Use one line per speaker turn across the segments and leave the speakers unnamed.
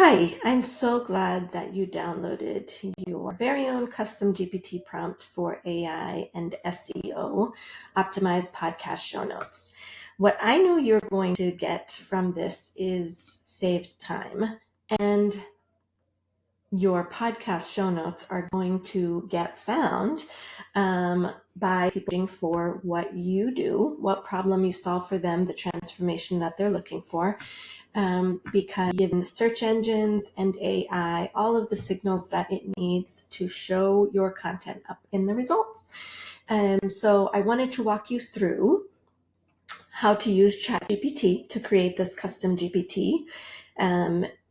Hi, I'm so glad that you downloaded your very own custom GPT prompt for AI and SEO optimized podcast show notes. What I know you're going to get from this is saved time, and your podcast show notes are going to get found by people looking for what you do, what problem you solve for them, the transformation that they're looking for. Because given search engines and AI, all of the signals that it needs to show your content up in the results. And so I wanted to walk you through how to use ChatGPT to create this custom GPT.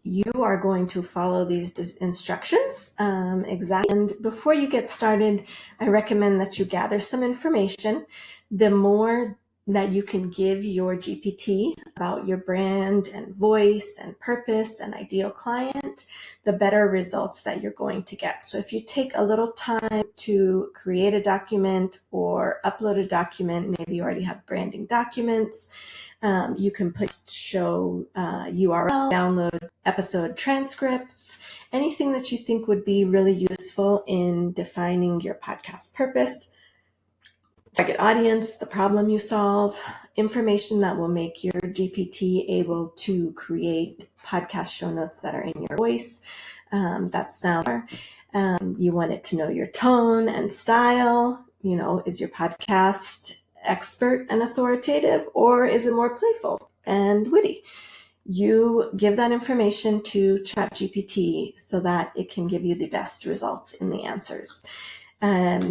You are going to follow these instructions exactly. And before you get started, I recommend that you gather some information. The more that you can give your GPT about your brand and voice and purpose and ideal client, the better results that you're going to get. So if you take a little time to create a document or upload a document, maybe you already have branding documents, you can show URL, download episode transcripts, anything that you think would be really useful in defining your podcast purpose, target audience, the problem you solve, information that will make your GPT able to create podcast show notes that are in your voice, that sound. You want it to know your tone and style. Is your podcast expert and authoritative, or is it more playful and witty? You give that information to ChatGPT so that it can give you the best results in the answers.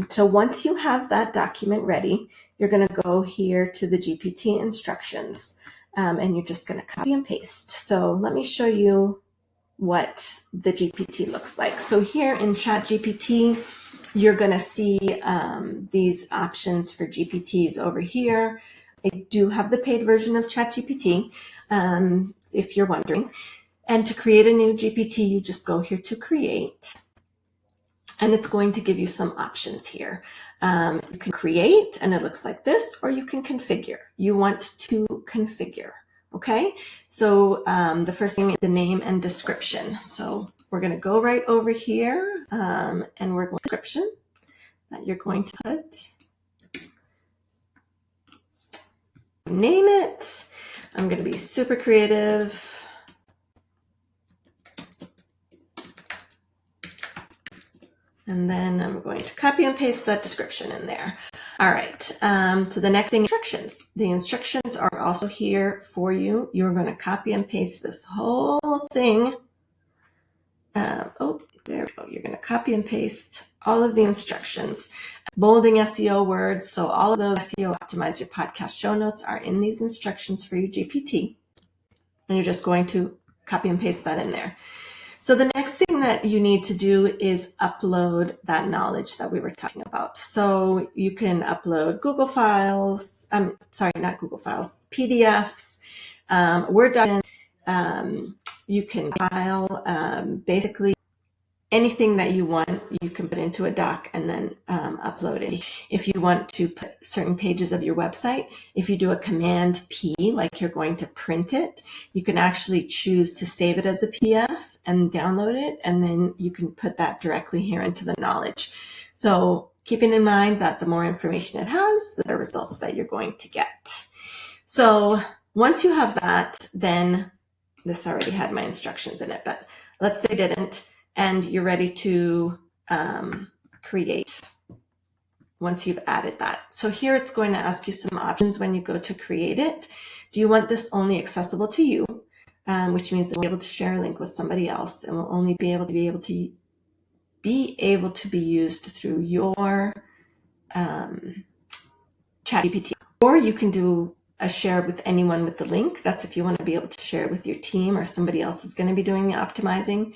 So once you have that document ready, you're going to go here to the GPT instructions, and you're just going to copy and paste. So let me show you what the GPT looks like. So here in ChatGPT, you're going to see these options for GPTs over here. I do have the paid version of ChatGPT, if you're wondering. And to create a new GPT, you just go here to create. And it's going to give you some options here. You can create, and it looks like this, or you can configure. You want to configure, okay? So the first thing is the name and description. So we're going to go right over here, and we're going to description that you're going to put. Name it. I'm going to be super creative. And then I'm going to copy and paste that description in there. All right, so the next thing, instructions. The instructions are also here for you. You're going to copy and paste this whole thing. There we go. You're going to copy and paste all of the instructions. Bolding SEO words. So all of those SEO-Optimized your podcast show notes are in these instructions for your GPT. And you're just going to copy and paste that in there. So the next thing that you need to do is upload that knowledge that we were talking about. So you can upload Google Files, not Google Files, PDFs, Word documents. You can file basically anything that you want, you can put into a doc and then upload it. If you want to put certain pages of your website, if you do a Command P, like you're going to print it, you can actually choose to save it as a PDF and download it, and then you can put that directly here into the knowledge. So keeping in mind that the more information it has, the better results that you're going to get. So once you have that, then this already had my instructions in it, but let's say it didn't, and you're ready to create once you've added that. So here it's going to ask you some options when you go to create it. Do you want this only accessible to you? Which means that you'll be able to share a link with somebody else, and will only be able to be used through your ChatGPT. Or you can do a share with anyone with the link. That's if you want to be able to share it with your team or somebody else is going to be doing the optimizing.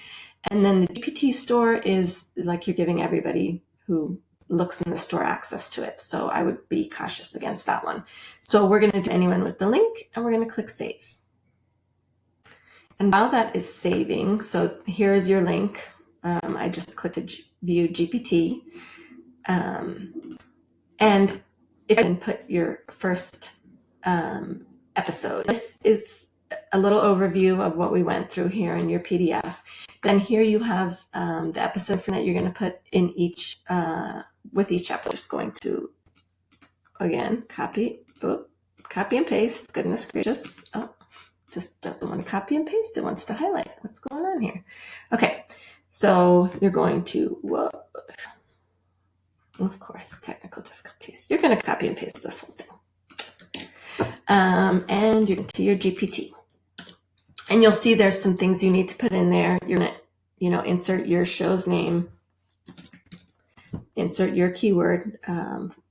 And then the GPT store is like you're giving everybody who looks in the store access to it. So I would be cautious against that one. So we're going to do anyone with the link, and we're going to click save. And while that is saving, so here is your link. I just clicked to view GPT. And if you input your first episode, this is a little overview of what we went through here in your PDF. Then here you have the episode that you're going to put in each, with each episode. Just going to, again, copy and paste. Goodness gracious. Oh, just doesn't want to copy and paste. It wants to highlight. What's going on here? Okay, so you're going to, of course, technical difficulties. You're going to copy and paste this whole thing. And you're to your GPT. And you'll see there's some things you need to put in there. You're going to, insert your show's name, insert your keyword.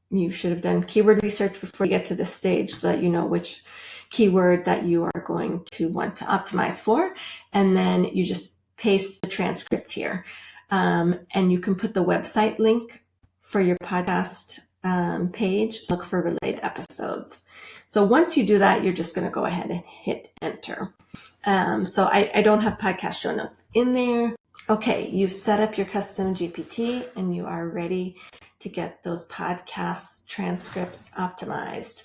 You should have done keyword research before you get to this stage so that you know which keyword that you are going to want to optimize for. And then you just paste the transcript here. And you can put the website link for your podcast page. Look for related episodes. So once you do that, you're just going to go ahead and hit enter. So I don't have podcast show notes in there. Okay, you've set up your custom GPT and you are ready to get those podcast transcripts optimized.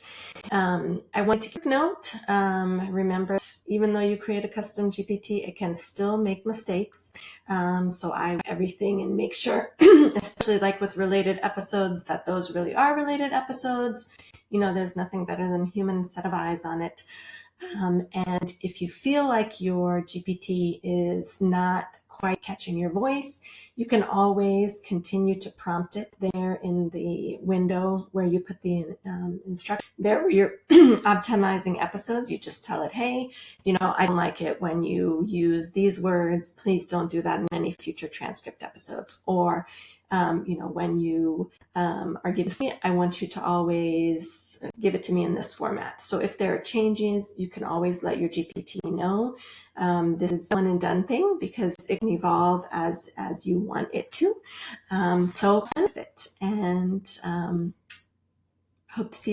I want to keep note. Remember, even though you create a custom GPT, it can still make mistakes. So I everything and make sure, especially like with related episodes, that those really are related episodes. There's nothing better than a human set of eyes on it. And if you feel like your GPT is not quite catching your voice, you can always continue to prompt it there in the window where you put the instruction. There where you're optimizing episodes, you just tell it, hey, I don't like it when you use these words. Please don't do that in any future transcript episodes. Or when you are giving it, I want you to always give it to me in this format. So if there are changes, you can always let your GPT know. This is a one and done thing because it can evolve as you want it to. So fun with it, and hope to see you